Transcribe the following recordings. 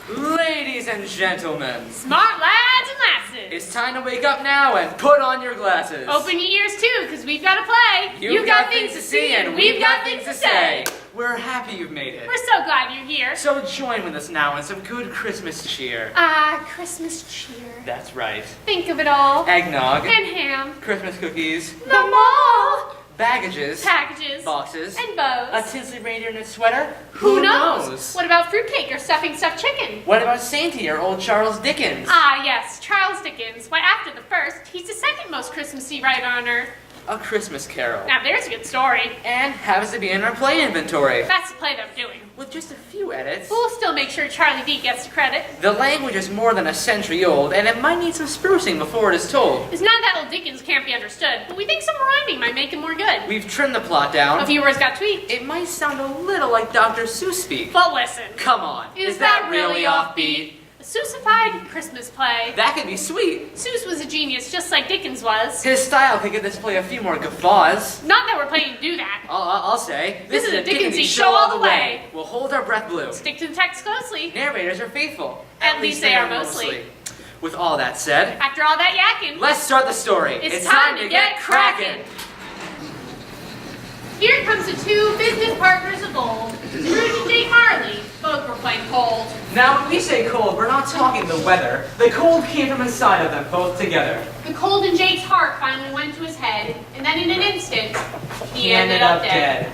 Ladies and gentlemen, Smart lads and lasses. it's time to wake up now and put on your glasses. Open your ears too, because we've got to play. You've got things to see and we've got things to say. We're happy you've made it. We're so glad you're here. So join with us now in some good Christmas cheer. Christmas cheer. That's right. Think of it all. Eggnog, And ham. Christmas cookies, The mall. baggages, Packages. boxes, And bows. a tinsel reindeer knit sweater. Who knows? What about fruitcake or stuffing stuffed chicken? What about Sainty or old Charles Dickens? Yes, Charles Dickens. Why, after the first, he's the second most Christmassy writer on earth. A Christmas Carol. Now there's a good story. And happens to be in our play inventory. That's the play that I'm doing. With just a few edits. We'll still make sure Charlie D gets the credit. The language is more than a century old, and it might need some sprucing before it is told. It's not that old Dickens can't be understood, but we think some rhyming might make it more good. We've trimmed the plot down. A few words got tweaked. It might sound a little like Dr. Seuss speak. But listen. Come on, Is that really offbeat? A Seussified Christmas play. That could be sweet. Seuss was a genius, just like Dickens was. His style could give this play a few more guffaws. Not that we're planning to do that. I'll say, This is a Dickensy show all the way. We'll hold our breath blue. Stick to the text closely. Narrators are faithful. At least they are mostly. With all that said, After all that yakking, let's start the story. it's time to get cracking. Here comes the two business partners of old, Scrooge and Jake Marley. Both were quite cold. Now, when we say cold, we're not talking the weather. The cold came from inside of them, both together. The cold in Jake's heart finally went to his head, and then in an instant, he ended up dead.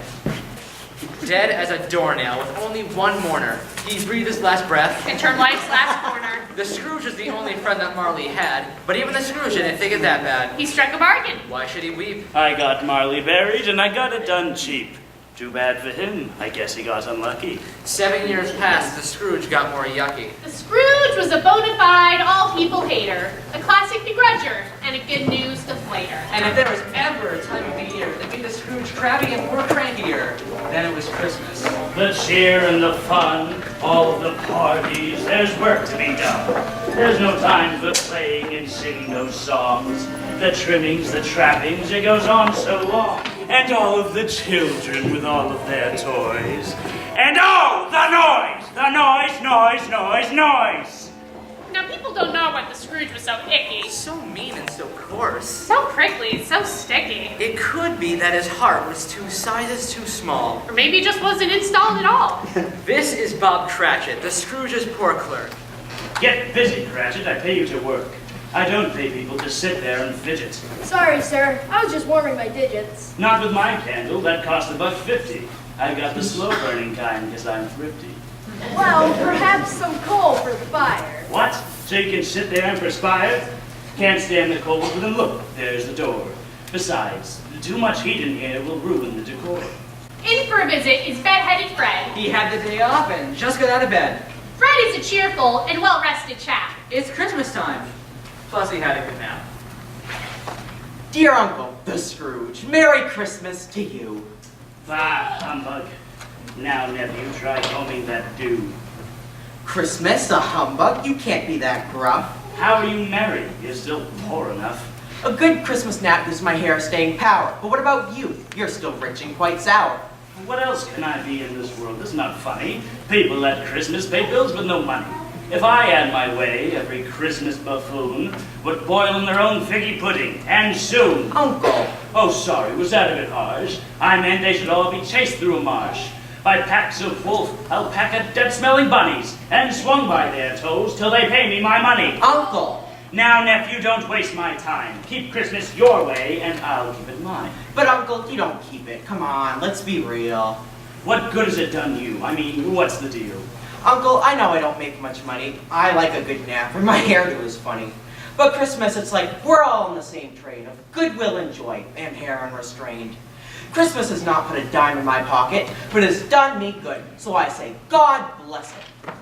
Dead as a doornail, with only one mourner. He breathed his last breath. And turned life's last corner. The Scrooge was the only friend that Marley had, but even the Scrooge didn't think it that bad. He struck a bargain. Why should he weep? I got Marley buried and I got it done cheap. Too bad for him. I guess he got unlucky. 7 years passed, the Scrooge got more yucky. The Scrooge was a bona fide all-people hater, a classic begrudger, and a good news deflator. And if there was ever a time of the year that made the Scrooge crabby and more crankier, then it was Christmas. The cheer and the fun, all the parties, there's work to be done. There's no time for playing and singing those songs. The trimmings, the trappings, it goes on so long. And all of the children with all of their toys. And oh, the noise! Now, people don't know why the Scrooge was so icky. So mean and so coarse. So prickly, so sticky. It could be that his heart was 2 sizes too small. Or maybe it just wasn't installed at all. This is Bob Cratchit, the Scrooge's poor clerk. Get busy, Cratchit. I pay you to work. I don't pay people to sit there and fidget. Sorry, sir. I was just warming my digits. Not with my candle. That cost $1.50. I got the slow-burning kind because I'm thrifty. Well, perhaps some coal for the fire. What? So you can sit there and perspire? Can't stand the cold, but then look, there's the door. Besides, too much heat in here will ruin the decor. In for a visit is bed-headed Fred. He had the day off and just got out of bed. Fred is a cheerful and well-rested chap. It's Christmas time. Plus he had a good nap. Dear Uncle, the Scrooge, Merry Christmas to you. Bah, humbug. Now, nephew, try combing that dew. Christmas, a humbug? You can't be that gruff. How are you married? You're still poor enough. A good Christmas nap gives my hair staying power. But what about you? You're still rich and quite sour. What else can I be in this world? It's not funny. People at Christmas pay bills with no money. If I had my way, every Christmas buffoon would boil in their own figgy pudding, and soon. Uncle! Oh, sorry, was that a bit harsh? I meant they should all be chased through a marsh by packs of wolf, alpaca, dead-smelling bunnies, and swung by their toes till they pay me my money. Uncle! Now, nephew, don't waste my time. Keep Christmas your way, and I'll keep it mine. But Uncle, you don't keep it. Come on, let's be real. What good has it done you? I mean, what's the deal? Uncle, I know I don't make much money. I like a good nap, and my hairdo is funny. But Christmas, it's like we're all in the same train of goodwill and joy, and hair unrestrained. Christmas has not put a dime in my pocket, but has done me good. So I say, God bless it.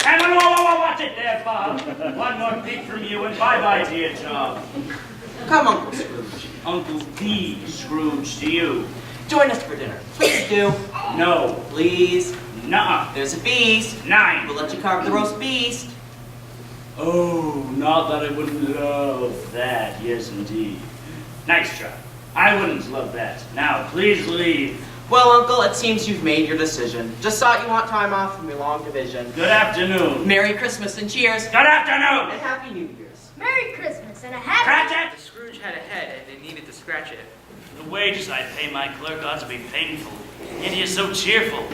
And watch it there, Bob. One more peek from you, and bye-bye to your job. Come, Uncle Scrooge. Uncle D. Scrooge to you. Join us for dinner. Please do. No. Please. Nuh-uh. There's a feast. 9. We'll let you carve the roast beast. Oh, not that I wouldn't love that. Yes, indeed. Nice try. I wouldn't love that. Now, please leave. Well, Uncle, it seems you've made your decision. Just thought you want time off from your long division. Good afternoon. Merry Christmas and cheers. Good afternoon. And Happy New Year's. Merry Christmas and a happy... Cratchit! The Scrooge had a head and they needed to scratch it. The wages I pay my clerk ought to be painful. Yet he is so cheerful.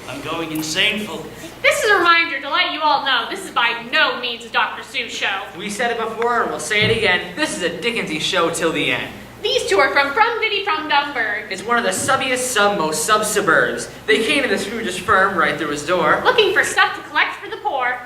I'm going insaneful. This is a reminder to let you all know this is by no means a Dr. Seuss show. We said it before and we'll say it again. This is a Dickensy show till the end. These two are from Diddy from Dumburg, It's one of the subbiest most sub-suburbs. They came to the Scrooge's firm right through his door. looking for stuff to collect for the poor.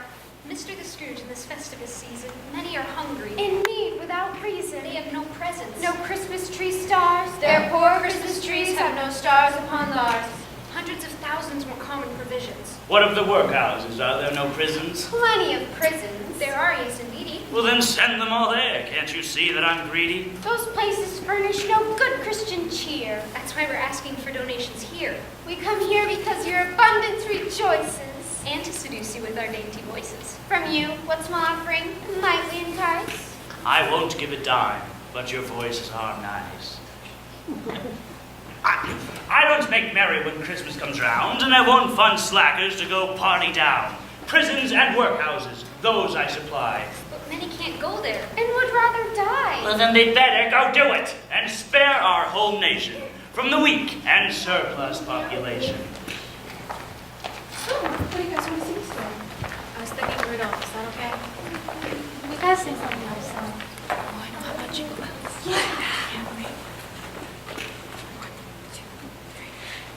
Mr. the Scrooge, in this Festivus season, many are hungry. In need without reason. They have no presents. No Christmas tree stars. Their poor Christmas trees have no stars upon theirs. Hundreds of thousands want common provisions. What of the workhouses? Are there no prisons? Plenty of prisons. There are, yes indeedy. Well, then send them all there. Can't you see that I'm greedy? Those places furnish no good Christian cheer. That's why we're asking for donations here. We come here because your abundance rejoices. And to seduce you with our dainty voices. From you, what small offering might we entice? I won't give a dime, but your voices are nice. I don't make merry when Christmas comes round, and I won't fund slackers to go party down. Prisons and workhouses, those I supply. But many can't go there. And would rather die. Well, then they'd better go do it, and spare our whole nation from the weak and surplus population. So, what do you guys want to sing today? I was thinking Rudolph, is that okay? We gotta sing something ourselves. Oh, I know how about Jingle Bells.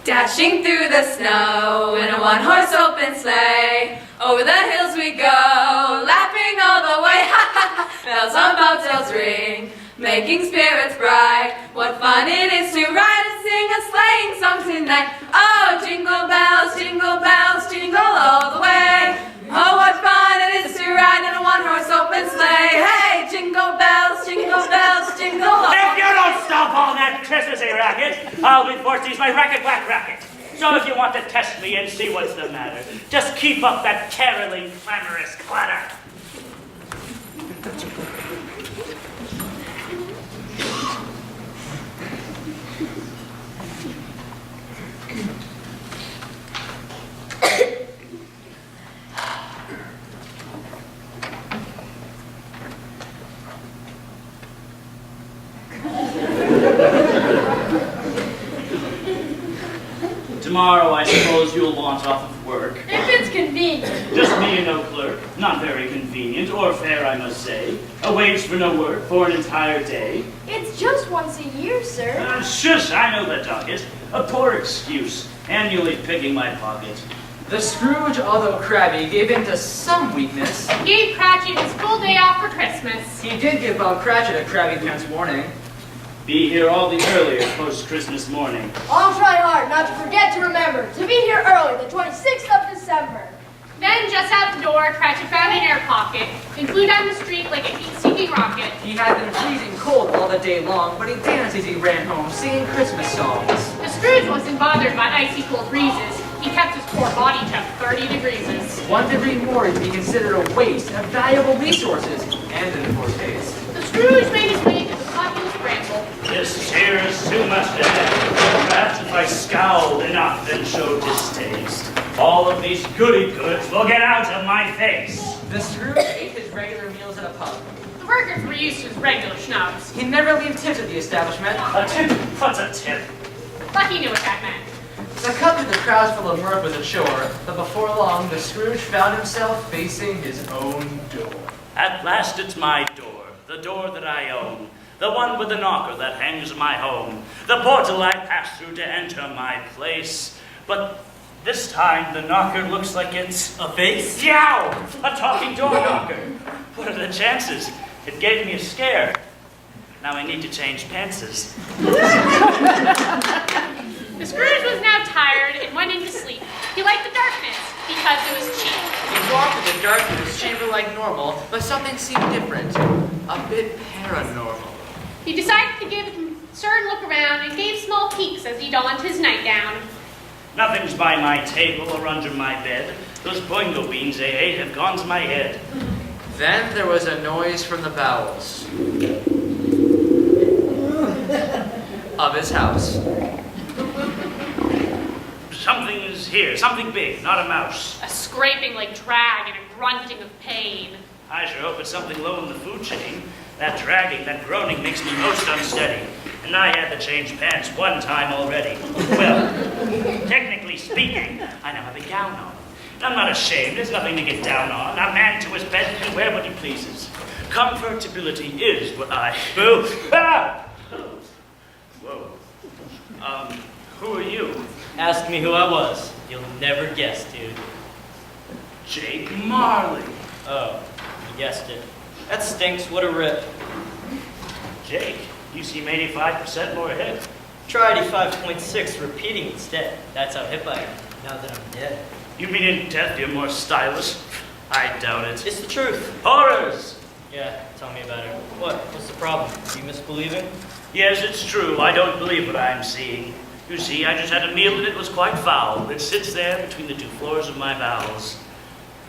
Dashing through the snow in a one-horse open sleigh, over the hills we go, laughing all the way, ha ha ha, bells on bobtails ring, making spirits bright. What fun it is to ride and sing a sleighing song tonight. Oh, jingle bells, jingle all the way. Oh, what fun it is to ride in a one-horse open sleigh. Hey, jingle bells, jingle all. If you don't stop all that Christmassy racket, I'll be forced to use my racket-whack racket. So if you want to test me and see what's the matter, just keep up that caroling, clamorous clatter. Tomorrow, I suppose you'll want off of work. If it's convenient. Just me and no clerk. Not very convenient, or fair, I must say. A wage for no work for an entire day. It's just once a year, sir. Shush, I know the docket. A poor excuse. Annually picking my pocket. The Scrooge, although crabby, gave in to some weakness. Gave Cratchit his full day off for Christmas. He did give Bob Cratchit a crabby pants warning. Be here all the earlier post-Christmas morning. I'll try hard not to forget to remember to be here early, the 26th of December. Then, just out the door, Cratchit found an air pocket and flew down the street like a heat-seeking rocket. He had been freezing cold all the day long, but he danced as he ran home, singing Christmas songs. The Scrooge wasn't bothered by icy cold breezes. He kept his poor body temp 30 degrees. 1 degree more would be considered a waste of valuable resources, and in poor taste. The Scrooge made his way to the populous bramble. This cheer is too much to have. Perhaps if I scowled enough and showed distaste, all of these goody-goods will get out of my face. The Scrooge ate his regular meals at a pub. The workers were used to his regular schnubs. He'd never leave tips at the establishment. A tip? What's a tip? But he knew what that meant. The cut through the crowds full of mirth was a chore, but before long, the Scrooge found himself facing his own door. At last it's my door, the door that I own, the one with the knocker that hangs my home, the portal I pass through to enter my place. But this time the knocker looks like it's a face. Yow! A talking door knocker. What are the chances? It gave me a scare. Now I need to change pantses. The Scrooge was now tired and went into sleep. He liked the darkness because it was cheap. He walked in the dark in his chamber like normal, but something seemed different. A bit paranormal. He decided to give a concerned look around and gave small peeks as he donned his nightgown. Nothing's by my table or under my bed. Those boingo beans they ate have gone to my head. Then there was a noise from the bowels of his house. Something's here, something big, not a mouse. A scraping like drag and a grunting of pain. I sure hope it's something low in the food chain. That dragging, that groaning makes me most unsteady. And I had to change pants one time already. Well, technically speaking, I now have a gown on. And I'm not ashamed, there's nothing to get down on. A man to his bed can wear what he pleases. Comfortability is what I... Boo! Ah! Whoa. Who are you? Ask me who I was. You'll never guess, dude. Jake Marley. Oh, you guessed it. That stinks. What a rip. Jake, you seem 85% more hip. Try 85.6 repeating instead. That's how hip I am, now that I'm dead. You mean in death you're more stylish? I doubt it. It's the truth. Horrors! Yeah, tell me about it. What? What's the problem? Do you misbelieving? Yes, it's true. I don't believe what I'm seeing. You see, I just had a meal and it was quite foul. It sits there between the two floors of my bowels.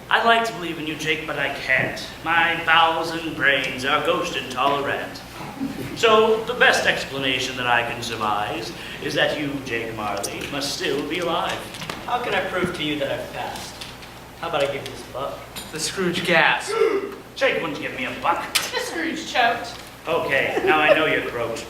I'd like to believe in you, Jake, but I can't. My bowels and brains are ghost intolerant. So the best explanation that I can surmise is that you, Jake Marley, must still be alive. How can I prove to you that I've passed? How about I give you this buck? The Scrooge gasped. Jake wouldn't give me a buck. The Scrooge choked. Okay, now I know you're croaked.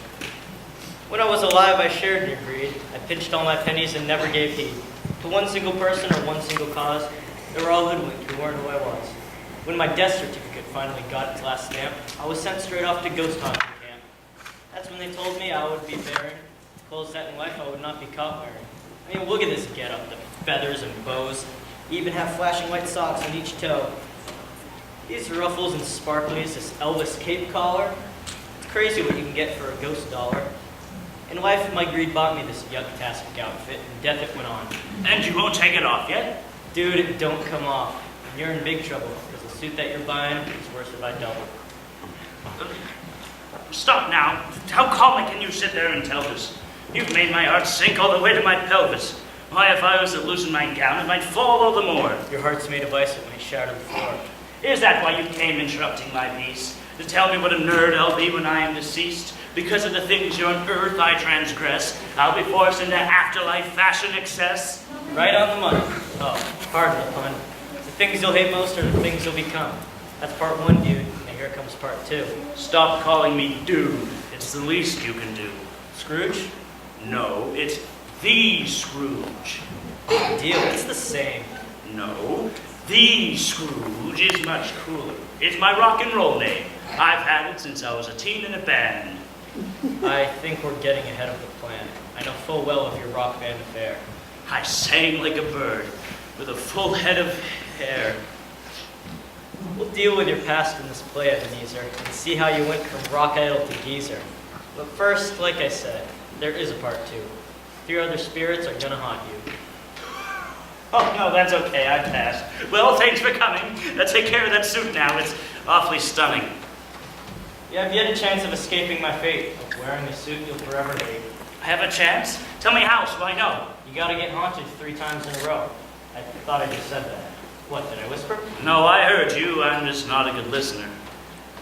When I was alive, I shared in your greed. I pinched all my pennies and never gave heed to one single person or one single cause. They were all hoodwinked who weren't who I was. When my death certificate finally got its last stamp, I was sent straight off to ghost hunting camp. That's when they told me I would be bearing clothes that in life I would not be caught wearing. I mean, look at this getup, the feathers and bows. You even have flashing white socks on each toe. These ruffles and sparklies, this Elvis cape collar. It's crazy what you can get for a ghost dollar. In life, my greed bought me this yuck-tastic outfit, and death it went on. And you won't take it off yet? Dude, it don't come off. And you're in big trouble, because the suit that you're buying is worth it by double. Stop now. How calmly can you sit there and tell this? You've made my heart sink all the way to my pelvis. Why, if I was to loosen my gown, it might fall all the more. Your heart's made of ice when it shattered the floor. Is that why you came interrupting my peace? To tell me what a nerd I'll be when I am deceased? Because of the things here on earth I transgress, I'll be forced into afterlife fashion excess. Right on the money. Oh, pardon the pun. The things you'll hate most are the things you'll become. That's part one, dude, and here comes part two. Stop calling me dude. It's the least you can do. Scrooge? No, it's the Scrooge. Big deal, it's the same. No, the Scrooge is much cooler. It's my rock and roll name. I've had it since I was a teen in a band. I think we're getting ahead of the plan. I know full well of your rock band affair. I sang like a bird with a full head of hair. We'll deal with your past in this play, Ebenezer, and see how you went from rock idol to geezer. But first, like I said, there is a part two. 3 other spirits are gonna haunt you. Oh, no, that's okay. I passed. Well, thanks for coming. Take care of that suit now. It's awfully stunning. You have yet a chance of escaping my fate of wearing a suit you'll forever hate. I have a chance? Tell me how so I know. You gotta get haunted 3 times in a row. I thought I just said that. What, did I whisper? No, I heard you. I'm just not a good listener.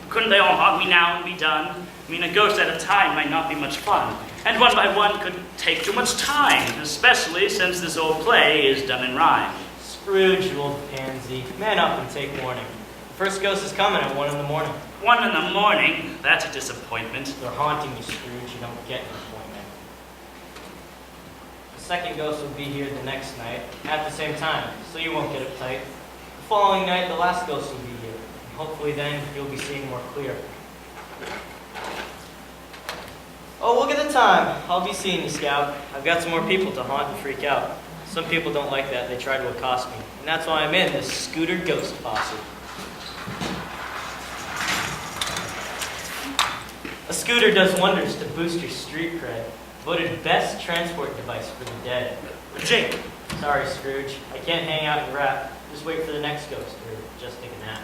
Couldn't they all haunt me now and be done? I mean, a ghost at a time might not be much fun. And one by one could take too much time, especially since this old play is done in rhyme. Scrooge, you old pansy. Man up and take warning. The first ghost is coming at 1 in the morning. 1 in the morning? That's a disappointment. They're haunting you, Scrooge. You don't get an appointment. The second ghost will be here the next night, at the same time, so you won't get uptight. The following night, the last ghost will be here. And hopefully then, you'll be seeing more clear. Oh, look at the time. I'll be seeing you, Scout. I've got some more people to haunt and freak out. Some people don't like that. They try to accost me. And that's why I'm in this Scooter Ghost Posse. A scooter does wonders to boost your street cred. Voted best transport device for the dead. Jake. Sorry, Scrooge. I can't hang out and rap. Just wait for the next ghost, or just take a nap.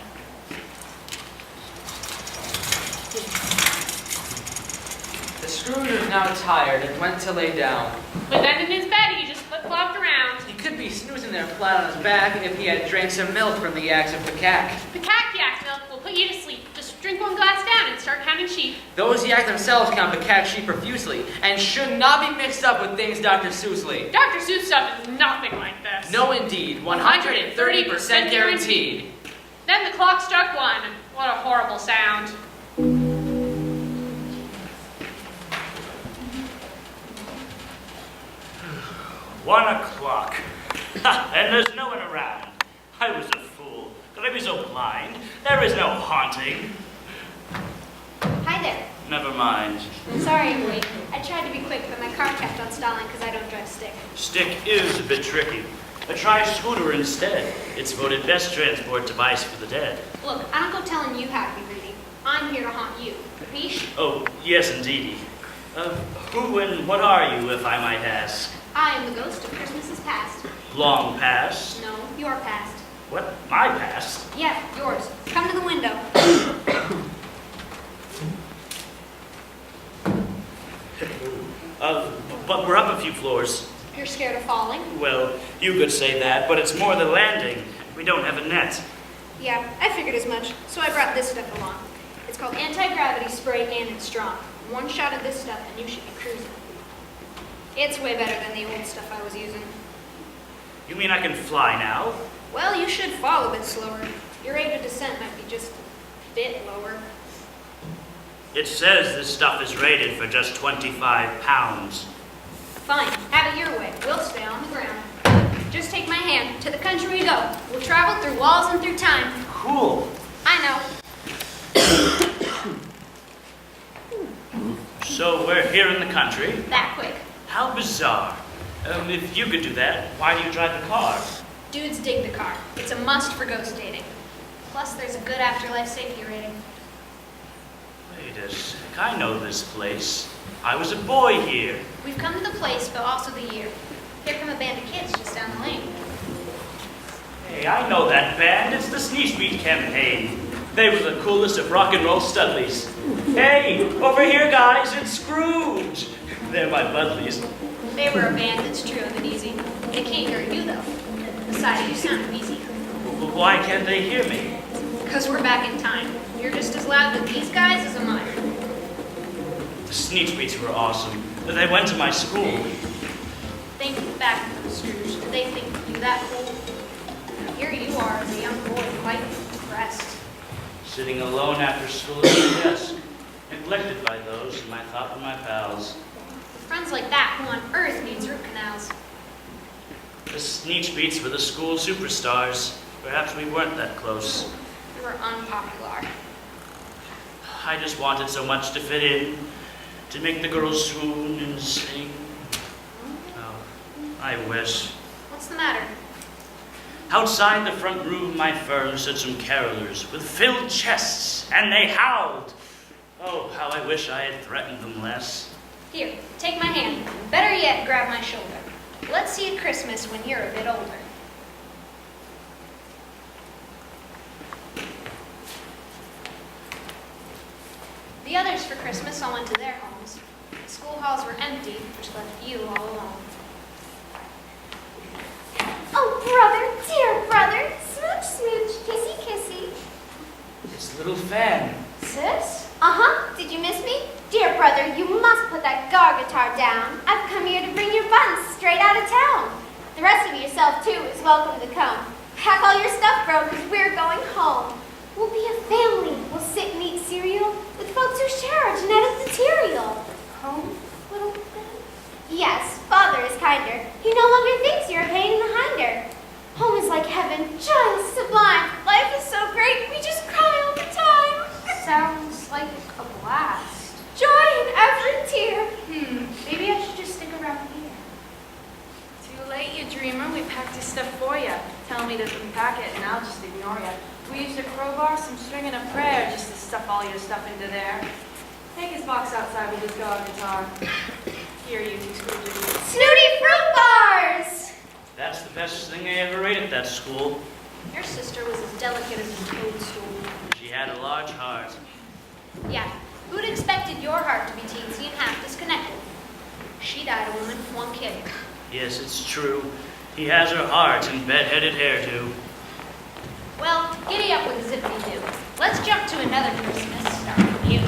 The Scrooge was now tired and went to lay down. But then in his bed, he just flip-flopped around. He could be snoozing there flat on his back if he had drank some milk from the yaks of Pecac. The yak milk will put you to sleep. Just Drink one glass down and start counting sheep. Those yak themselves count the cat sheep profusely, and should not be mixed up with things Dr. Seussly. Dr. Seuss stuff is nothing like this. No, indeed. 130% guaranteed. Then the clock struck 1. What a horrible sound. 1 o'clock. Ha! And there's no one around. I was a fool. Could I be so blind? There is no haunting. Hi there. Never mind. Sorry I'm late. I tried to be quick, but my car kept on stalling because I don't drive stick. Stick is a bit tricky. Try scooter instead. It's voted best transport device for the dead. Look, I don't go telling you how to be reading. I'm here to haunt you. Capiche? Oh, yes, indeedy. Who and what are you, if I might ask? I am the ghost of Christmases past. Long past? No, your past. What? My past? Yeah, yours. Come to the window. But we're up a few floors. You're scared of falling? Well, you could say that, but it's more the landing. We don't have a net. Yeah, I figured as much, so I brought this stuff along. It's called anti-gravity spray and it's strong. One shot of this stuff and you should be cruising. It's way better than the old stuff I was using. You mean I can fly now? Well, you should fall a bit slower. Your rate of descent might be just a bit lower. It says this stuff is rated for just 25 pounds. Fine, have it your way. We'll stay on the ground. Just take my hand. To the country we go. We'll travel through walls and through time. Cool. I know. So we're here in the country. That quick. How bizarre. If you could do that, why do you drive the car? Dudes dig the car. It's a must for ghost dating. Plus, there's a good afterlife safety rating. Wait a sec, I know this place. I was a boy here. We've come to the place, but also the year. Here come a band of kids just down the lane. Hey, I know that band. It's the Sneeze Beat campaign. They were the coolest of rock and roll studlies. Hey, over here, guys, it's Scrooge. They're my buddies. They were a band that's true and easy. They can't hear you, though. Besides, you sound wheezy. Why can't they hear me? Because we're back in time. You're just as loud with these guys as am I. The Sneeze Beats were awesome. They went to my school. Think back, Scrooge. Did they think you that cool? Here you are, as a young boy, quite depressed. Sitting alone after school at my desk. Neglected by those whom I thought were my pals. Friends like that, who on earth needs root canals? The Sneeze Beats were the school superstars. Perhaps we weren't that close. We were unpopular. I just wanted so much to fit in, to make the girls swoon and sing. Oh, I wish. What's the matter? Outside the front room of my firm stood some carolers with filled chests, and they howled. Oh, how I wish I had threatened them less. Here, take my hand. Better yet, grab my shoulder. Let's see at Christmas when you're a bit older. The others for Christmas all went to their homes. The school halls were empty, which left you all alone. Oh, brother, dear brother. Smooch, smooch, kissy, kissy. It's little Fan. Sis? Uh-huh. Did you miss me? Dear brother, you must put that gar guitar down. I've come here to bring your buns straight out of town. The rest of yourself, too, is welcome to come. Pack all your stuff, bro, because we're going home. We'll be a family. We'll sit and eat cereal with folks who share our genetic material. Home, little thing? Yes, father is kinder. He no longer thinks you're a pain in the hinder. Home is like heaven, joy is sublime. Life is so great, we just cry all the time. Sounds like a blast. Joy in every tear. Maybe I should just stick around here. Too late, you dreamer. We packed your stuff for you. Tell me to unpack it, and I'll just ignore you. We used a crowbar, some string, and a prayer just to stuff all your stuff into there. Take his box outside with his gar guitar. Here, you two Scrooges. Snooty fruit bars! That's the best thing I ever ate at that school. Your sister was as delicate as a toadstool. She had a large heart. Yeah, who'd expected your heart to be teensy and half disconnected? She died a woman with one kid. Yes, it's true. He has her heart and bed-headed hairdo. Well, giddy up with the zippity-doo. Let's jump to another Christmas, starting with you.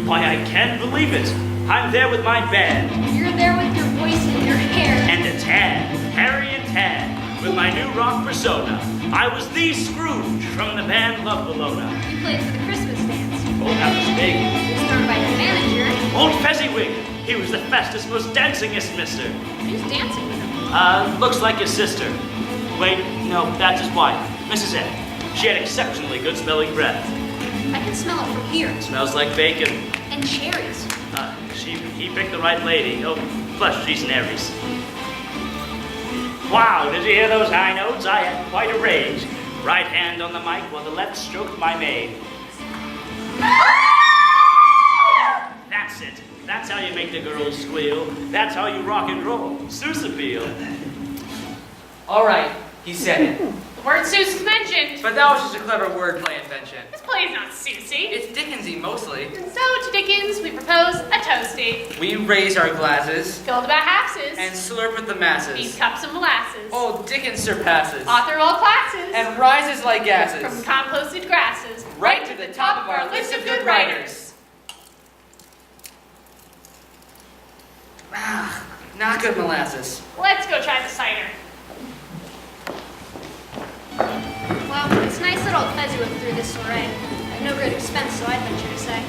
Why, I can't believe it. I'm there with my band. You're there with your voice and your hair. And a tan, Harry and Tan, with my new rock persona. I was the Scrooge from the band Love Bologna. You played for the Christmas dance. Oh, that was big. It was thrown by the manager. Old Fezziwig. He was the fastest, most dancingest mister. Who's dancing with him? Looks like his sister. Wait, no, that's his wife, Mrs. Ed. She had exceptionally good smelling breath. I can smell it from here. Smells like bacon. And cherries. He picked the right lady. Oh, plus she's an Aries. Wow, did you hear those high notes? I had quite a rage. Right hand on the mic while the left stroked my maid. That's it. That's how you make the girls squeal. That's how you rock and roll. Seussified. All right, he said it. The word Seuss is mentioned. But that was just a clever wordplay invention. This play is not Susie. It's Dickensy mostly. And so to Dickens, we propose a toasty. We raise our glasses Filled about halfses. and slurp with the These masses. cups of molasses. Oh, Dickens surpasses Author of all classes. and rises like From gases composted grasses. right to the top of our list of good writers. Ah, not good molasses. Let's go try the cider. Well, it's nice that old Fezzy went through this soiree. At no great expense, so I'd venture to say.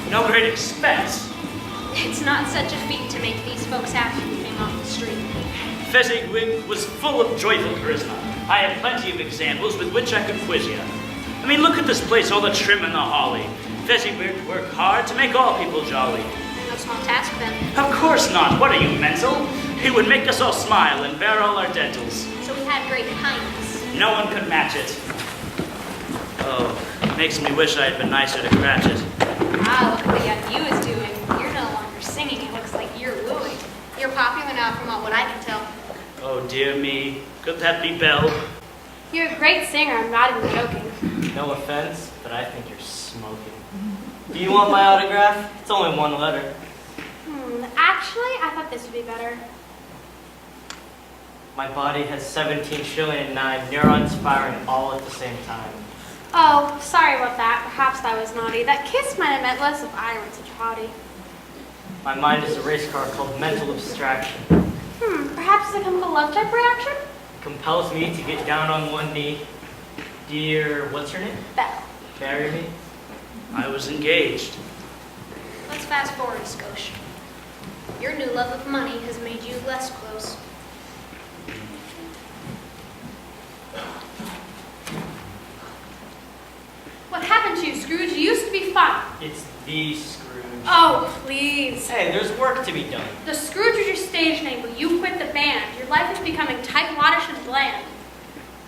No great expense. It's not such a feat to make these folks happy who came off the street. Fezziwig was full of joyful charisma. I have plenty of examples with which I could quiz you. I mean, look at this place, all the trim and the holly. Fezziwig worked hard to make all people jolly. No small task, then. Of course not. What are you, mental? He would make us all smile and bear all our dentals. So we had great kindness. No one could match it. Oh, it makes me wish I had been nicer to Cratchit. Ah, look what young you is doing. You're no longer singing. It looks like you're wooing. You're popular now from what I can tell. Oh, dear me. Could that be Belle? You're a great singer. I'm not even joking. No offense, but I think you're smoking. Do you want my autograph? It's only one letter. Actually, I thought this would be better. My body has 17 trillion and 9 neurons firing all at the same time. Oh, sorry about that. Perhaps that was naughty. That kiss might have meant less if I weren't such a hottie. My mind is a race car called mental abstraction. Perhaps it's a chemical love type reaction? Compels me to get down on one knee. Dear, what's her name? Belle. Marry me? I was engaged. Let's fast forward a skosh. Your new love of money has made you less close. What happened to you, Scrooge? You used to be fun. It's the Scrooge. Oh, please. Hey, there's work to be done. The Scrooge is your stage name, but you quit the band. Your life is becoming tightwaddish and bland.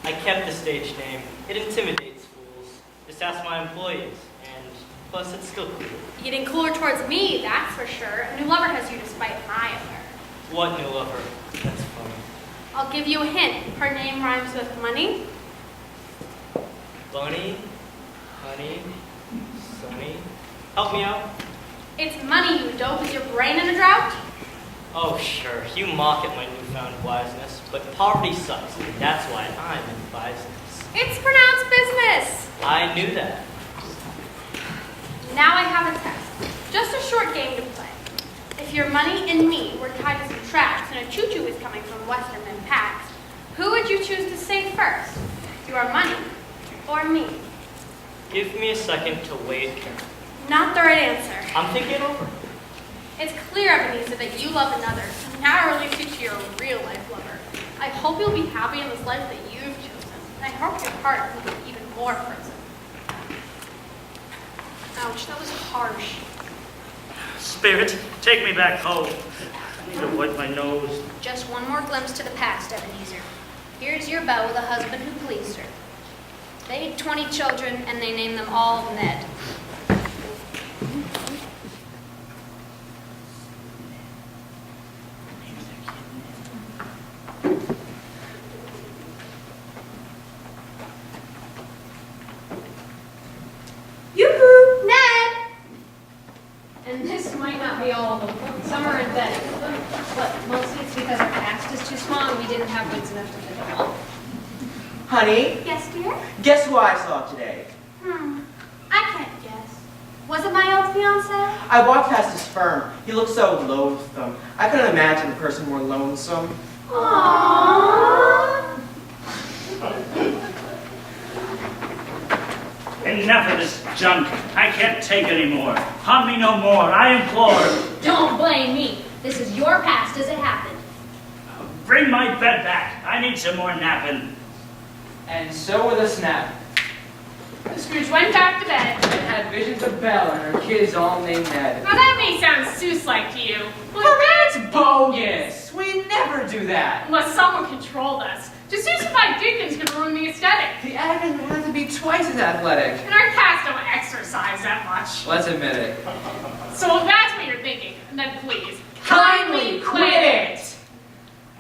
I kept the stage name. It intimidates fools. Just ask my employees. And plus, it's still cool. Getting cooler towards me, that's for sure. A new lover has you despite my affair. What new lover? That's funny. I'll give you a hint. Her name rhymes with money. Bunny, honey, sunny. Help me out. It's money, you dope. Is your brain in a drought? Oh, sure. You mock at my newfound wiseness, but poverty sucks. And that's why I'm in business. It's pronounced business. I knew that. Now I have a test. Just a short game to play. If your money and me were tied to some tracks and a choo-choo was coming from Westerman Pax, who would you choose to save first? Your money or me? Give me a second to wait. Not the right answer. I'm thinking over. It's clear, Ebenezer, that you love another. Now I release you to your real-life lover. I hope you'll be happy in this life that you've chosen. And I hope your heart will be even more frozen. Ouch, that was harsh. Spirit, take me back home. I need to wipe my nose. Just one more glimpse to the past, Ebenezer. Here's your Belle with a husband who pleased her. They had 20 children, and they named them all Ned. Yoo-hoo! Ned! And this might not be all of them. Some are embedded. But mostly it's because our cast is too small and we didn't have wings enough to fit them all. Honey, Yes, dear? guess who I saw today? I can't guess. Was it my old fiance? I walked past his firm. He looked so loathsome. I couldn't imagine a person more lonesome. Aww. Enough of this junk. I can't take any more. Haunt me no more, I implore. Don't blame me. This is your past as it happened. Bring my bed back. I need some more napping. And so with a snap, Scrooge went back to bed. and had visions of Belle and her kids all named Ned. Now that may sound Seuss-like to you, but That's bogus! We never do that! unless someone controlled us. Just Seussified Dickens could ruin the aesthetic. The actors would have to be twice as athletic. And our cast don't exercise that much. Let's admit it. So if that's what you're thinking, then please, Kindly quit it!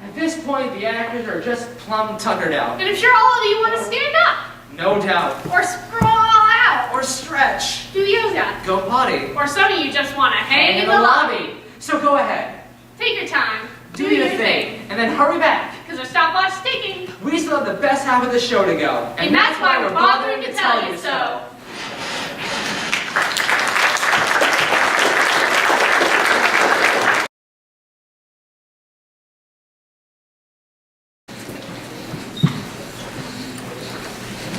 At this point, the actors are just plumb tuckered out. And I'm sure all of you want to stand up, No doubt. or sprawl out, Or stretch. do yoga, Go potty. or some of you just want to hang in the lobby. So go ahead. Take your time, Do your thing. And then hurry back. because our stopwatch's ticking. We still have the best half of the show to go. And that's why we're bothering to tell you so.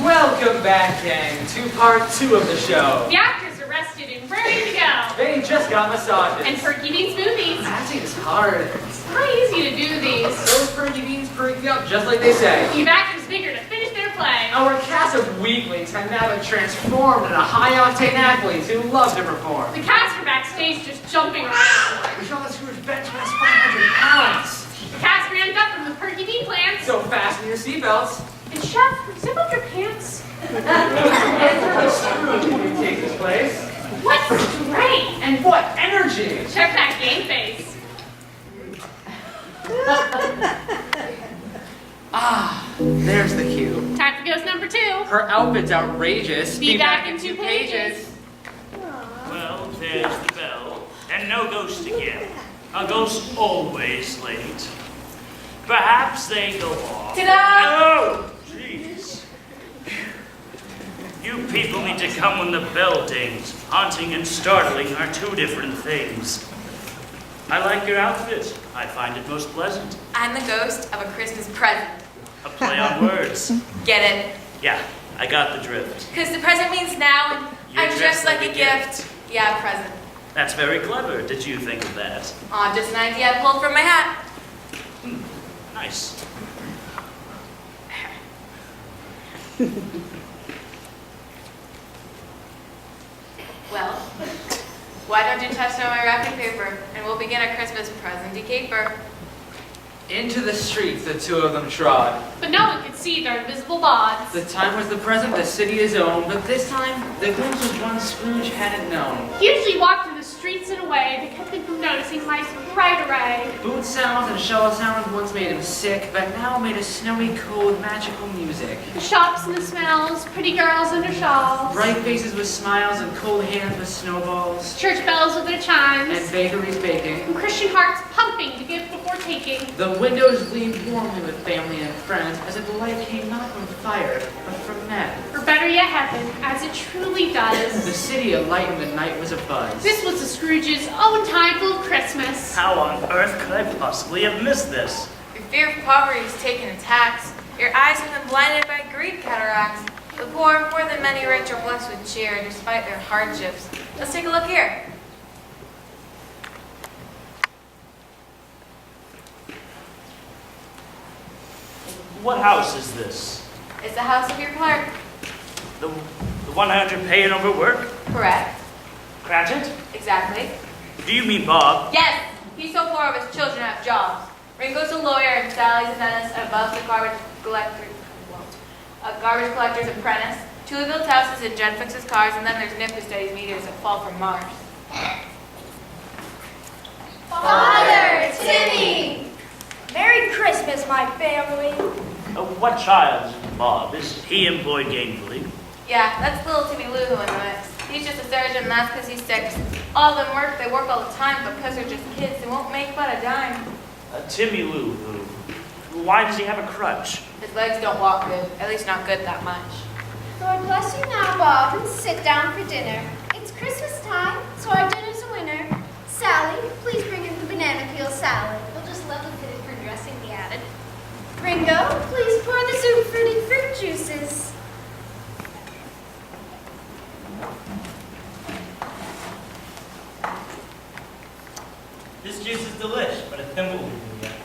Welcome back, gang, to part 2 of the show. The actors are rested and ready to go. They just got massages. And perky bean smoothies. Acting is hard. It's not easy to do these. Those perky beans perk you up just like they say. Leave actors vigor to finish their play. Our cast of weaklings have now been transformed into high-octane athletes who love to perform. The cast are backstage just jumping around. We saw the Scrooge bench press 500 pounds. The cast ramped up from the perky bean plants. So fasten your seatbelts. And chef, zip up your pants. Enter the Scrooge when you take this place. What strength! And what energy! Check that game face. Ah, there's the cue. Time for ghost number 2. Her outfit's outrageous. Be back in 2 pages. Well, there's the bell. And no ghost again. A ghost always late. Perhaps they go off. Ta-da! Oh, jeez. You people need to come when the bell dings. Haunting and startling are 2 different things. I like your outfit. I find it most pleasant. I'm the ghost of a Christmas present. A play on words. Get it? Yeah, I got the drift. Because the present means now, and You're I'm dressed like a gift. Yeah, present. That's very clever. Did you think of that? Aw, just an idea I pulled from my hat. Nice. Well, why don't you touch down my wrapping paper, and we'll begin a Christmas present-y caper. Into the streets the 2 of them trod. But no one could see their invisible bods. The time was the present, the city is own, but this time, the glimpse was one Scrooge hadn't known. He usually walked through the streets in a way that kept him from noticing life's bright array. Boot sounds and shell sounds once made him sick, but now made a snowy cold magical music. The shops and the smells, pretty girls under shawls. Bright faces with smiles and cold hands with snowballs. Church bells with their chimes. And bakeries baking. And Christian hearts pumping to give before taking. The windows gleamed warmly with family and friends, as if the light came not from fire, but from men. Or better yet, heaven, as it truly does. The city alight and the night was abuzz. This was the Scrooge's own time full of Christmas. How on earth could I possibly have missed this? Your fear of poverty has taken its tax. Your eyes have been blinded by greed cataracts. The poor, more than many rich, are blessed with cheer despite their hardships. Let's take a look here. What house is this? It's the house of your clerk. The one I under paying over work? Correct. Cratchit? Exactly. Do you mean Bob? Yes, he's so poor of his children have jobs. Ringo's a lawyer and Sally's a dentist, and above the garbage collector's apprentice. Julie builds houses and Jen fixes cars, and then there's Nip who studies meteors that fall from Mars. Father, Timmy! Merry Christmas, my family. What child is Bob? Is he employed gainfully? Yeah, that's little Timmy Lou who in the mix. He's just a surgeon, and that's because he's sick. All of them work, they work all the time, but because they're just kids, they won't make but a dime. Timmy Lou, who Why does he have a crutch? His legs don't walk good, at least not good that much. Lord bless you now, Bob, and sit down for dinner. It's Christmas time, so our dinner's a winner. Sally, please bring in the banana peel salad. We'll just let the fitted for dressing be added. Ringo, please pour the soup fruity fruit juices. This juice is delish, but a thimble will do that.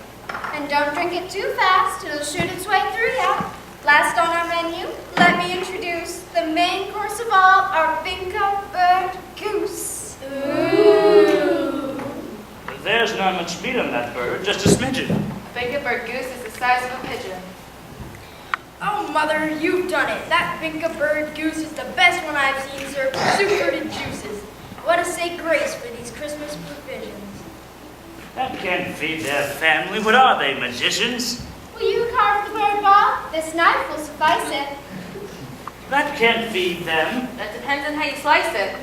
And don't drink it too fast, it'll shoot its way through ya. Last on our menu, let me introduce the main course of all, our Finca bird goose. Ooh. There's not much meat on that bird, just a smidgen. Finca bird goose is the size of a pigeon. Oh, Mother, you've done it. That Finca bird goose is the best one I've seen served with soup-fruited juices. Let us say grace for these Christmas provisions. That can't feed their family. What are they, magicians? Will you carve the bird, Bob? This knife will suffice it. That can't feed them. That depends on how you slice it.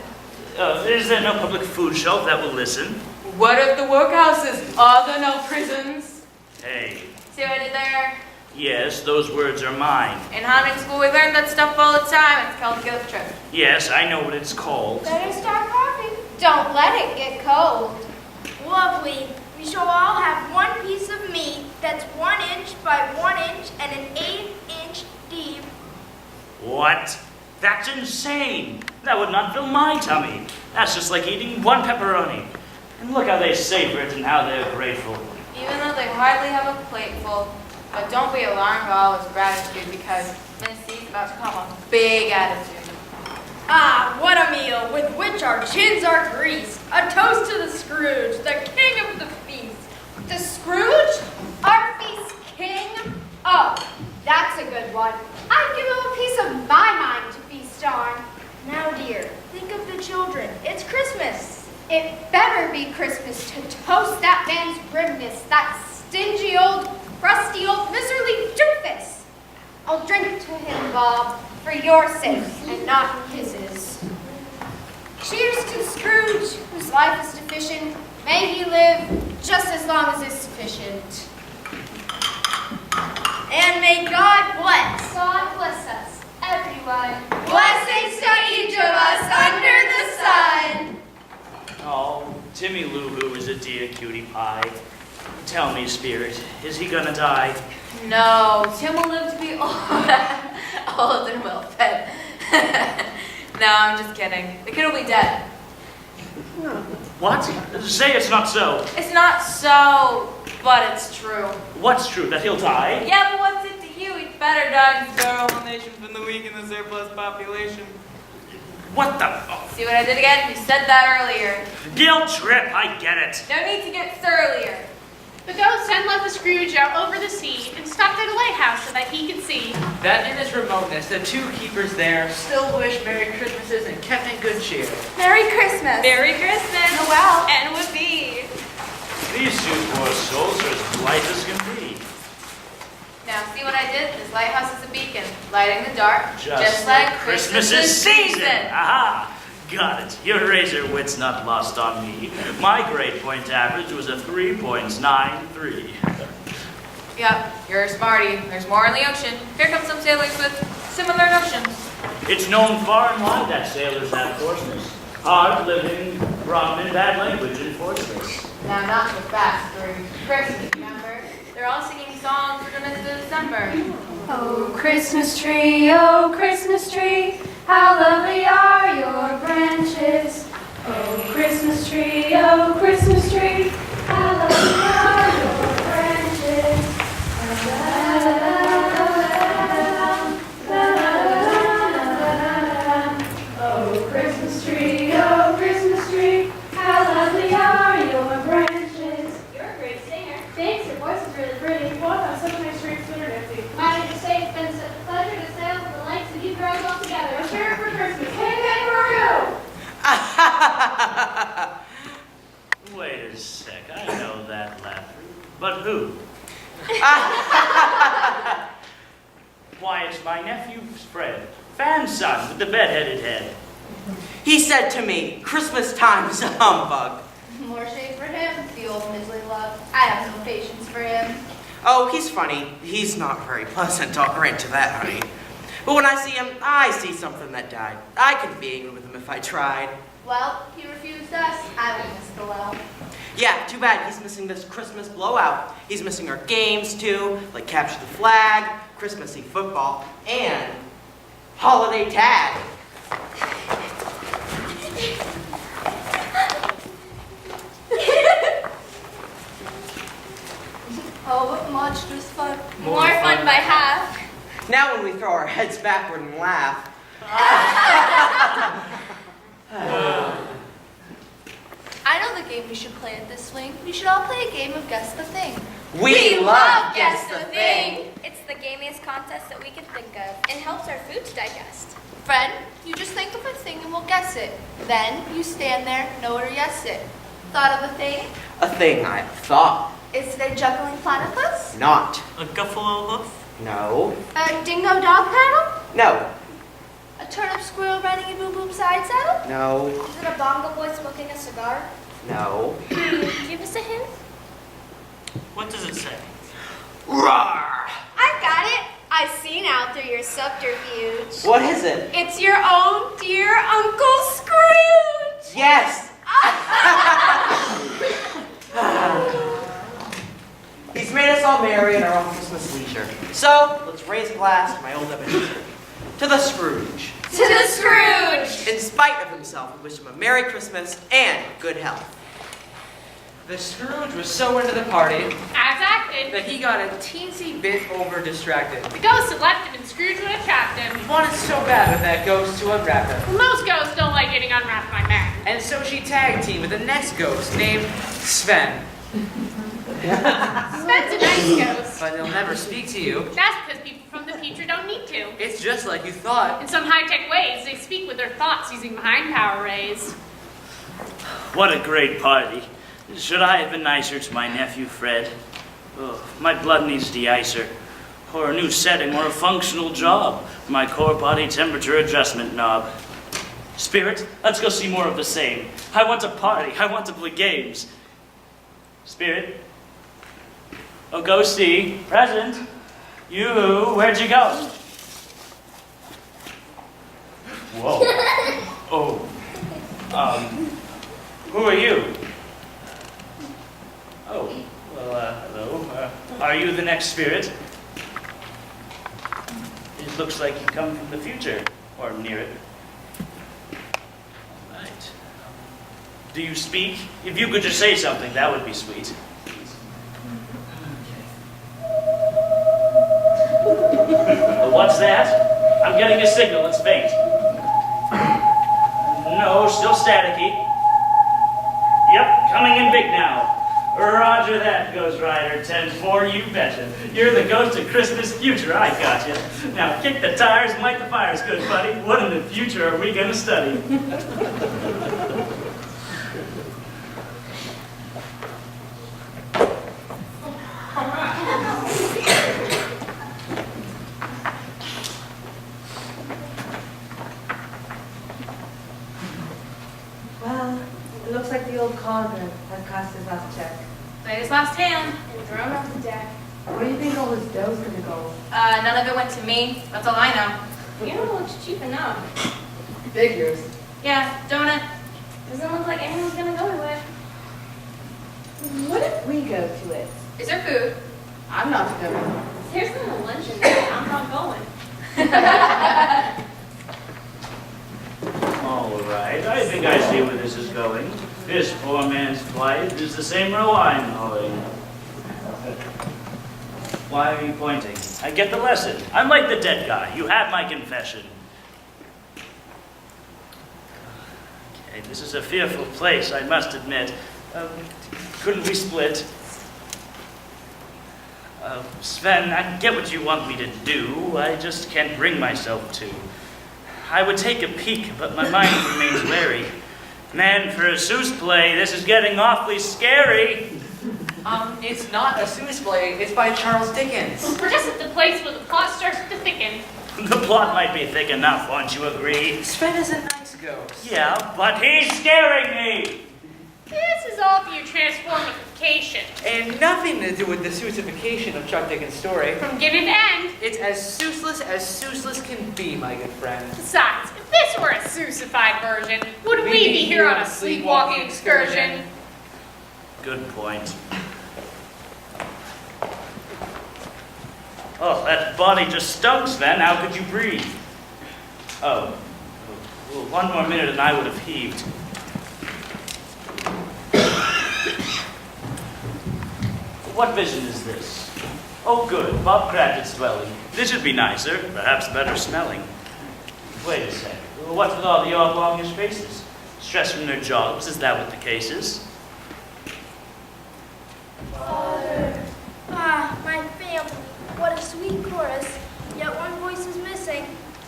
Is there no public food shelf that will listen? What of the workhouses? Are there no prisons? Hey. See what I did there? Yes, those words are mine. In hunting school, we learned that stuff all the time. It's called guilt trip. Yes, I know what it's called. Better start carving. Don't let it get cold. Lovely. We shall all have one piece of meat that's 1 inch by 1 inch and an 1/8 inch deep. What? That's insane. That would not fill my tummy. That's just like eating one pepperoni. And look how they savor it and how they're grateful. Even though they hardly have a plateful. But don't be alarmed by all this gratitude because Miss C's about to come on big attitude. Ah, what a meal with which our chins are greased. A toast to the Scrooge, the king of the feast. The Scrooge? Our feast king? Oh, that's a good one. I'd give him a piece of my mind to feast on. Now, dear, think of the children. It's Christmas. It better be Christmas to toast that man's grimness, that stingy old, crusty old, miserly doofus. I'll drink to him, Bob, for your sake and not his's. Cheers to Scrooge, whose life is deficient. May he live just as long as is sufficient. And may God bless. God bless us, everyone. Blessings to each of us under the sun. Oh, Timmy Lou Who is a dear cutie pie. Tell me, Spirit, is he gonna die? No, Tim will live to be old and well fed. No, I'm just kidding. The kid will be dead. What? Say it's not so. It's not so, but it's true. What's true, that he'll die? Yeah, but what's it to you? He'd better die and spare all nation from the weak and the surplus population. What the? See what I did again? You said that earlier. Guilt trip, I get it. No need to get surlier. The ghost then led the Scrooge out over the sea and stopped at a lighthouse so that he could see. That in its remoteness, the two keepers there still wish Merry Christmases and kept in good cheer. Merry Christmas. Merry Christmas. Noel. And would be. These two poor souls are as blithe as can be. Now, see what I did? This lighthouse is a beacon, lighting the dark, Just like Christmas's season. Aha! Got it. Your razor wit's not lost on me. My grade point average was a 3.93. Yep, you're a smarty. There's more in the ocean. Here come some sailors with similar notions. It's known far and wide that sailors have coarseness. Hard living, Brahmin, bad language, and forceless. Now, not so fast, through Christmas, remember? They're all singing songs in the midst of December. Oh, Christmas tree, how lovely are your branches. Oh, Christmas tree, how lovely are your branches. Oh, Christmas tree, how lovely are your branches. You're a great singer. Thanks, your voice is really pretty. Both have such a nice straight sweater, Nancy. Might I just say it's been such a pleasure to sail with the likes of you girls all together. Let's hear it for Christmas. Wait a sec, I know that laughter. But who? Why, it's my nephew Fred, Fan's son with the bed-headed head. He said to me, Christmas time's a humbug. More shame for him, the old miserly love. I have no patience for him. Oh, he's funny. He's not very pleasant, I'll grant you that, honey. But when I see him, I see something that died. I couldn't be angry with him if I tried. Well, he refused us. I will miss the well. Yeah, too bad. He's missing this Christmas blowout. He's missing our games, too, like Capture the Flag, Christmassy football, and holiday tag. Oh, what monstrous fun. More fun by half. Now when we throw our heads backward and laugh. I know the game we should play at this swing. We should all play a game of Guess the Thing. We love Guess the Thing. It's the gamiest contest that we can think of and helps our food to digest. Friend, you just think of a thing and we'll guess it. Then you stand there, know it or yes it. Thought of a thing? A thing I thought. Is it a juggling platypus? Not. A guffalo hoof? No. A dingo dog paddle? No. A turnip squirrel riding a boom boom side saddle? No. Is it a bongo boy smoking a cigar? No. Give us a hint. What does it say? Roar! I got it. I've seen out through your subterfuge. What is it? It's your own dear Uncle Scrooge. Yes! He's made us all merry in our own Christmas leisure. So, let's raise a glass to my old Ebenezer. To the Scrooge. To the Scrooge. In spite of himself, we wish him a Merry Christmas and good health. The Scrooge was so into the party As acted. that he got a teensy bit over-distracted. The ghost had left him and Scrooge would have trapped him. He wanted so bad of that ghost to unwrap him. Well, most ghosts don't like getting unwrapped by men. And so she tag teamed with the next ghost named Sven. Sven's a nice ghost. But he'll never speak to you. That's because people from the future don't need to. It's just like you thought. In some high-tech ways, they speak with their thoughts using behind power rays. What a great party. Should I have been nicer to my nephew, Fred? Oh, my blood needs de-icer, or a new setting, or a functional job. My core body temperature adjustment knob. Spirit, let's go see more of the same. I want to party. I want to play games. Spirit? Oh, go see. Present. You, where'd you go? Whoa. Oh. Who are you? Oh, well, hello. Are you the next spirit? It looks like you come from the future, or near it. All right. Do you speak? If you could just say something, that would be sweet. What's that? I'm getting a signal. It's faint. No, still staticky. Yep, coming in big now. Roger that, Ghost Rider 10-4, you betcha. You're the ghost of Christmas future, I gotcha. Now kick the tires and light the fires, good buddy. What in the future are we gonna study? Well, it looks like the old cauldron has cost his last check. Played his last hand and thrown off the deck. Where do you think all his dough's gonna go? None of it went to me. That's all I know. You know, it looks cheap enough. Figures. Yeah, don't it? Doesn't look like anyone's gonna go to it. What if we go to it? Is there food? I'm not going. There's no lunch in there. I'm not going. All right, I think I see where this is going. This poor man's plight is the same row I'm hoeing. Why are you pointing? I get the lesson. I'm like the dead guy. You have my confession. Okay, this is a fearful place, I must admit. Couldn't we split? Sven, I get what you want me to do. I just can't bring myself to. I would take a peek, but my mind remains wary. Man, for a Seuss play, this is getting awfully scary. It's not a Seuss play, it's by Charles Dickens. We're just at the place where the plot starts to thicken. The plot might be thick enough, won't you agree? Sven is a nice ghost. Yeah, but he's scaring me! This is all for your transformative Seussification. And nothing to do with the Seussification of Chuck Dickens' story. From beginning to end. It's as Seussified can be, my good friend. Besides, if this were a Seussified version, would we be here on a sleepwalking excursion? Good point. Oh, that body just stunk, Sven. How could you breathe? Oh, well, one more minute and I would have heaved. What vision is this? Oh, good. Bob Cratchit's dwelling. This should be nicer, perhaps better smelling. Wait a sec. What's with all the oblongish faces? Stress from their jobs, is that what the case is? Father. Ah, my family. What a sweet chorus. Yet one voice is missing,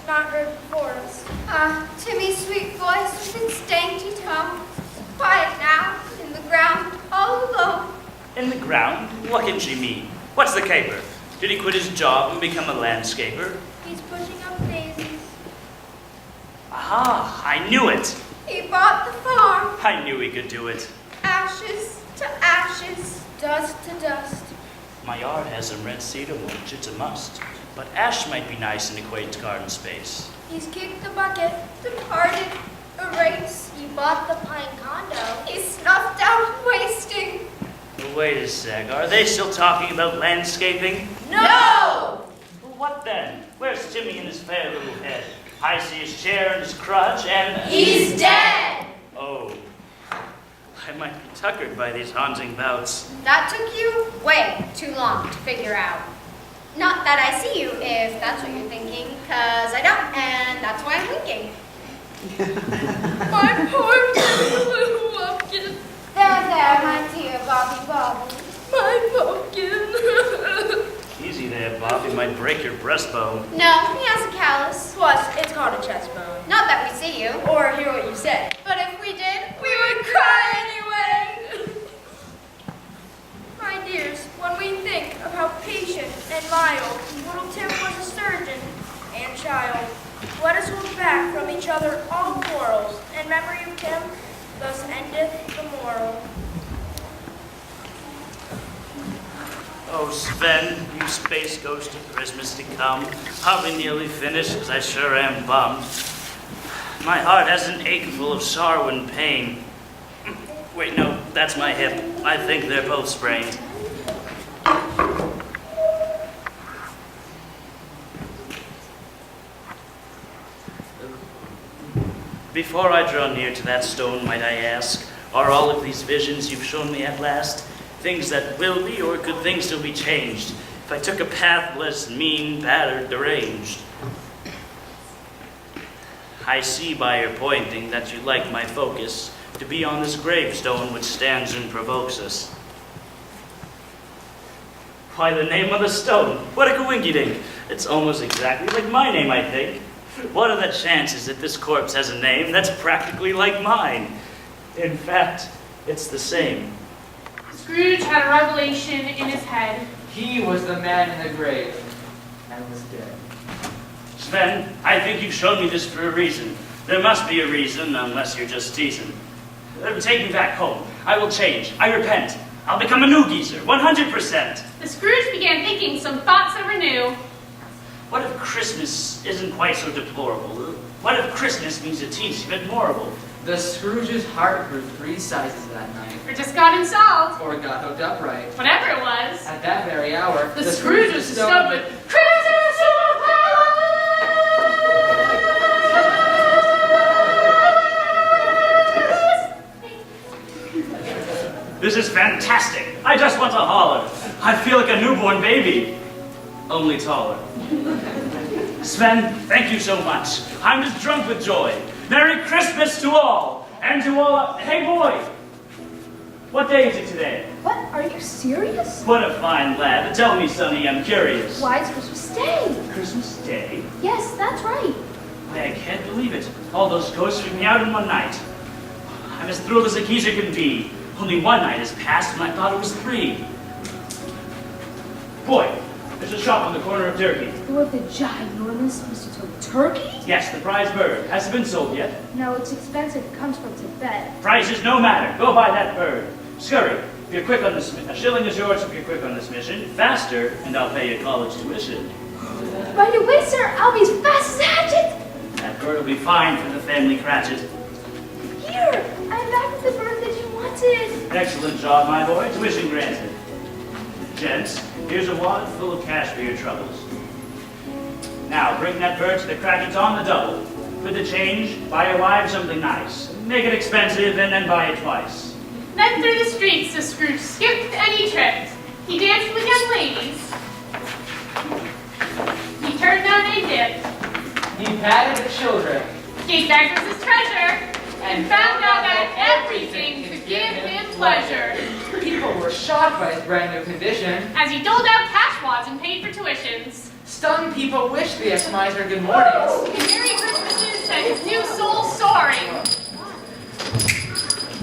not heard before us. Ah, Timmy's sweet voice with its dainty tone. Quiet now, in the ground, all alone. In the ground? What can she mean? What's the caper? Did he quit his job and become a landscaper? He's pushing up daisies. Aha, I knew it. He bought the farm. I knew he could do it. Ashes to ashes. Dust to dust. My yard has some red cedar mulch, it's a must. But ash might be nice in a quaint garden space. He's kicked the bucket. Departed, erased. He bought the pine condo. He snuffed out wasting. But wait a sec, are they still talking about landscaping? No! Well, what then? Where's Timmy and his fair little head? I see his chair and his crutch and... He's dead! Oh. I might be tuckered by these haunting bouts. That took you way too long to figure out. Not that I see you, if that's what you're thinking, cause I don't, and that's why I'm winking. My poor little pumpkin. There, my dear Bobby Bobby. My pumpkin. Easy there, Bob. You might break your breastbone. No, he has a callus. Plus, it's called a chest bone. Not that we see you. Or hear what you say. But if we did, we would cry anyway. My dears, when we think of how patient and mild little Tim was a surgeon and child, let us hold back from each other all quarrels, and memory of Tim thus endeth the moral. Oh, Sven, you space ghost of Christmas to come. I'll be nearly finished, because I sure am bummed. My heart has an ache full of sorrow and pain. Wait, no, that's my hip. I think they're both sprained. Before I draw near to that stone, might I ask, are all of these visions you've shown me at last things that will be, or could things still be changed if I took a path less mean, battered, deranged? I see by your pointing that you like my focus to be on this gravestone which stands and provokes us. Why, the name of the stone. What a coinky-dink. It's almost exactly like my name, I think. What are the chances that this corpse has a name that's practically like mine? In fact, it's the same. Scrooge had a revelation in his head. He was the man in the grave and was dead. Sven, I think you've shown me this for a reason. There must be a reason, unless you're just teasing. Take me back home. I will change. I repent. I'll become a new geezer, 100%. The Scrooge began thinking some thoughts that were new. What if Christmas isn't quite so deplorable? What if Christmas means a teensy bit morable? The Scrooge's heart grew 3 sizes that night. Or just got installed. Or got hooked up right. Whatever it was. At that very hour, The Scrooge was stoked with Christmas This is fantastic. I just want to holler. I feel like a newborn baby. Only taller. Sven, thank you so much. I'm just drunk with joy. Merry Christmas to all. And to all... Hey, boy. What day is it today? What? Are you serious? What a fine lad. Tell me, Sonny, I'm curious. Why, it's Christmas Day. Christmas Day? Yes, that's right. Why, I can't believe it. All those ghosts took me out in one night. I'm as thrilled as a geezer can be. Only one night has passed, and I thought it was 3. Boy, there's a shop on the corner of Turkey. With the ginormous mistletoe turkey? Yes, the prize bird. Has it been sold yet? No, it's expensive. It comes from Tibet. Price is no matter. Go buy that bird. Scurry. If you're quick on this, a shilling is yours if you're quick on this mission. Faster, and I'll pay your college tuition. Right away, sir. I'll be as fast as a hatchet. That bird will be fine for the family Cratchit. Here, I'm back with the bird that you wanted. Excellent job, my boy. Tuition granted. Gents, here's a wallet full of cash for your troubles. Now, bring that bird to the Cratchits on the double. For the change, buy your wife something nice. Make it expensive and then buy it twice. Then through the streets the Scrooge skipped and he tripped. He danced with young ladies. He turned down a dip. He patted the children. Gave beggars his treasure. And found out that everything could give him pleasure. People were shocked by his brand new condition. As he doled out cash wads and paid for tuitions. Stunned people wished the ex-miser good mornings. And Merry Christmases sent his new soul soaring.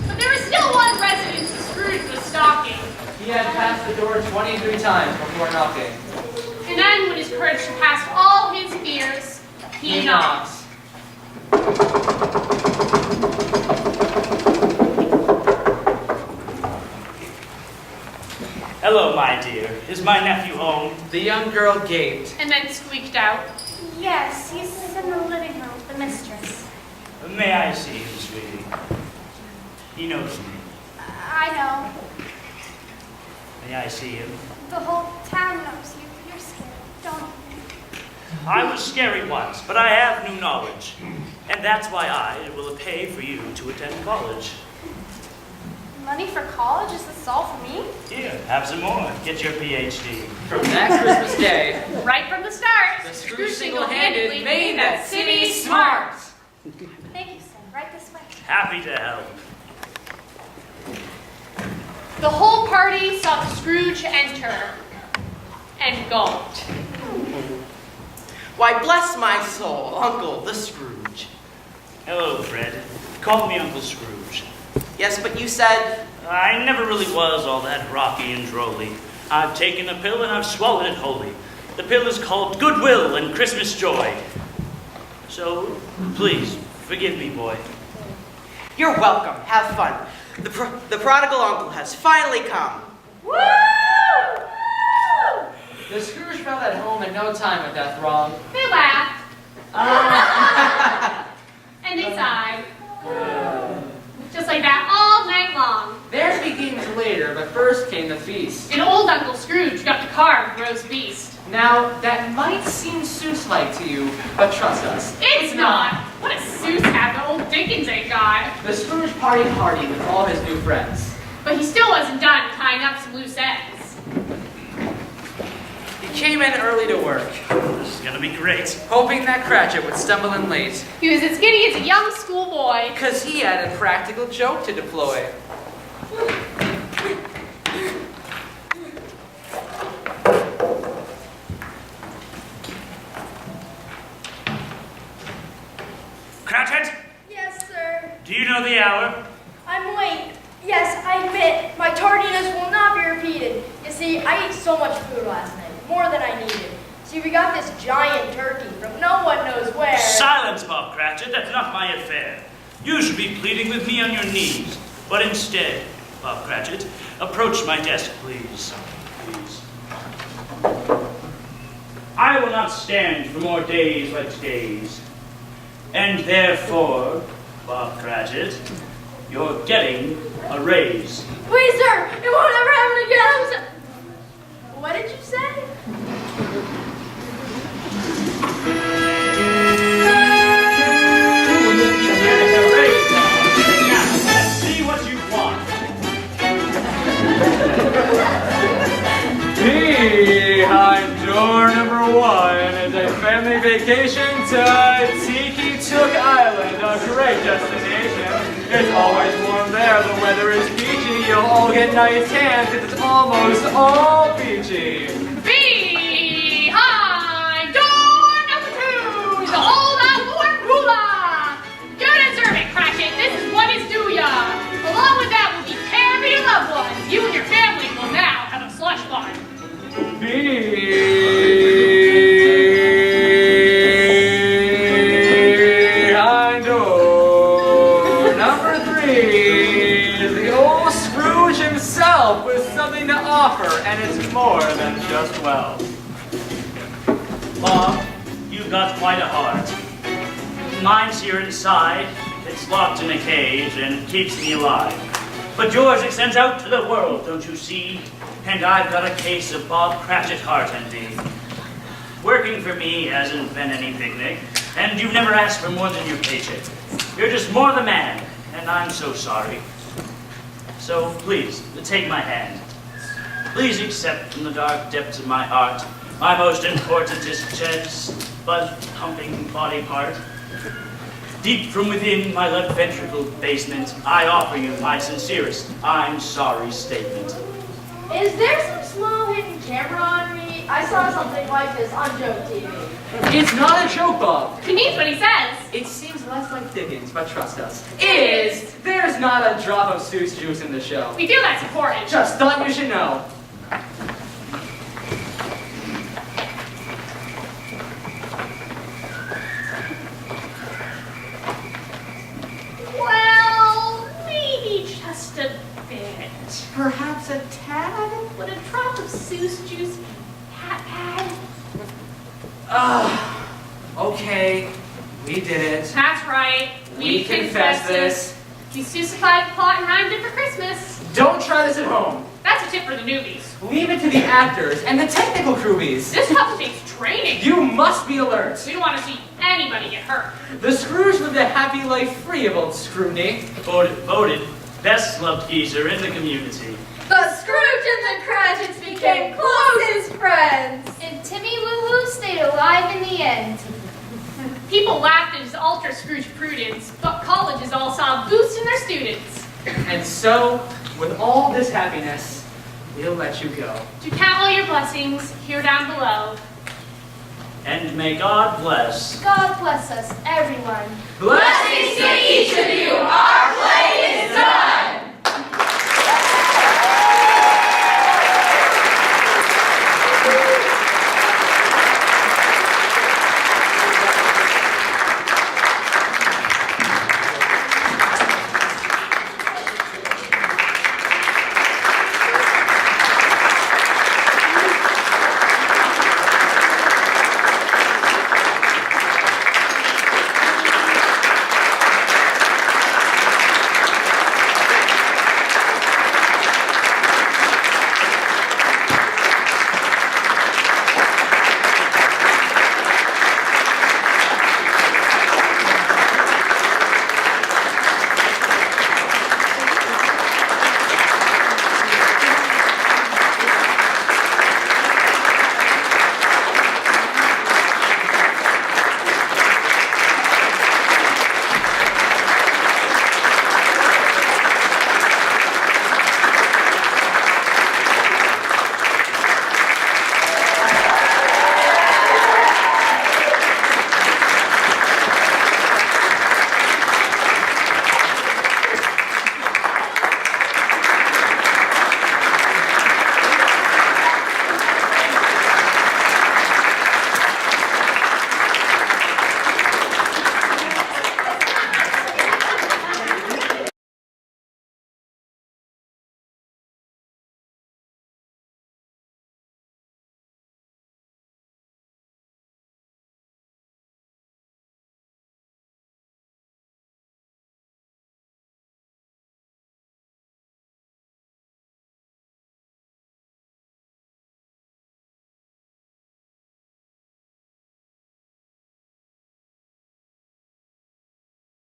But there was still one residence Scrooge was stalking. He had passed the door 23 times before knocking. And then, when his courage surpassed all his fears, he knocked. Hello, my dear. Is my nephew home? The young girl gaped. And then squeaked out. Yes, he's in the living room with the mistress. May I see him, sweetie? He knows me. I know. May I see him? The whole town knows you. You're scared, don't you? I was scary once, but I have new knowledge. And that's why I will pay for you to attend college. Money for college? Is this all for me? Here, have some more. Get your PhD. From that Christmas day, Right from the start, the Scrooge single-handedly made that city smart. Thank you, sir. Right this way. Happy to help. The whole party saw the Scrooge enter and gulped. Why, bless my soul, Uncle the Scrooge. Hello, Fred. Call me Uncle Scrooge. Yes, but you said... I never really was all that rocky and drolly. I've taken a pill and I've swallowed it wholly. The pill is called goodwill and Christmas joy. So, please, forgive me, boy. You're welcome. Have fun. The prodigal uncle has finally come. Woo! the Scrooge felt at home in no time with that throng. They laughed. And they sighed. Just like that all night long. Theirs began later, but first came the feast. And old Uncle Scrooge got the carved roast beast. Now, that might seem Seuss-like to you, but trust us. It's not. What a Seuss hat the old Dickens ain't got. The Scrooge partied hardy with all his new friends. But he still wasn't done tying up some loose ends. He came in early to work, This is gonna be great. hoping that Cratchit would stumble in late, He was as giddy as a young schoolboy. because he had a practical joke to deploy. Cratchit, Yes, sir. do you know the hour? I'm late. Yes, I admit, my tardiness will not be repeated. You see, I ate so much food last night, more than I needed. See, we got this giant turkey from no one knows where. Silence, Bob Cratchit. That's not my affair. You should be pleading with me on your knees. But instead, Bob Cratchit, approach my desk, please. Please. I will not stand for more days like today's. And therefore, Bob Cratchit, you're getting a raise. Please, sir, it won't ever happen again. What did you say? There's a raise. Now, let's see what you want. Behind door number 1 is a family vacation to Tiki Took Island, a great destination. It's always warm there, the weather is peachy, you'll all get nice tan because it's almost all peachy. Behind door number 2 is the old Alport Hula. You deserve it, Cratchit. This is what is due ya. Along with that will be care for your loved ones. You and your family will now have a slush fund. Behind door number 3 is the old Scrooge himself more than just well. Bob, you've got quite a heart. Mine's here inside. It's locked in a cage and keeps me alive. But yours extends out to the world, don't you see? And I've got a case of Bob Cratchit heart envy. Working for me hasn't been any picnic, and you've never asked for more than your paycheck. You're just more the man, and I'm so sorry. So please, take my hand. Please accept from the dark depths of my heart my most important chest, blood-pumping body part. Deep from within my left ventricle basement, I offer you my sincerest I'm sorry statement. Is there some small hidden camera on me? I saw something like this on Joke TV. It's not a joke, Bob. He means what he says. It seems less like Dickens, but trust us. There's not a drop of Seuss juice in the show. We feel that's important. Just thought you should know. Well, maybe just a bit. Perhaps a tad? Would a drop of Seuss juice be that bad? Okay. We did it. That's right. We confess this. You Seussified plot and rhymed it for Christmas. Don't try this at home. That's a tip for the newbies. Leave it to the actors and the technical crewbies. This couple takes training. You must be alert. We don't want to see anybody get hurt. The Scrooge lived a happy life free of old scrutiny. Voted best loved geezer in the community. The Scrooge and the Cratchits became closest friends. And Timmy Woo Woo stayed alive in the end. People laughed at his ultra Scrooge prudence, but colleges all saw a boost in their students. And so, with all this happiness, we'll let you go. To count all your blessings here down below. And may God bless. God bless us, everyone. Blessings to each of you. Our play is done.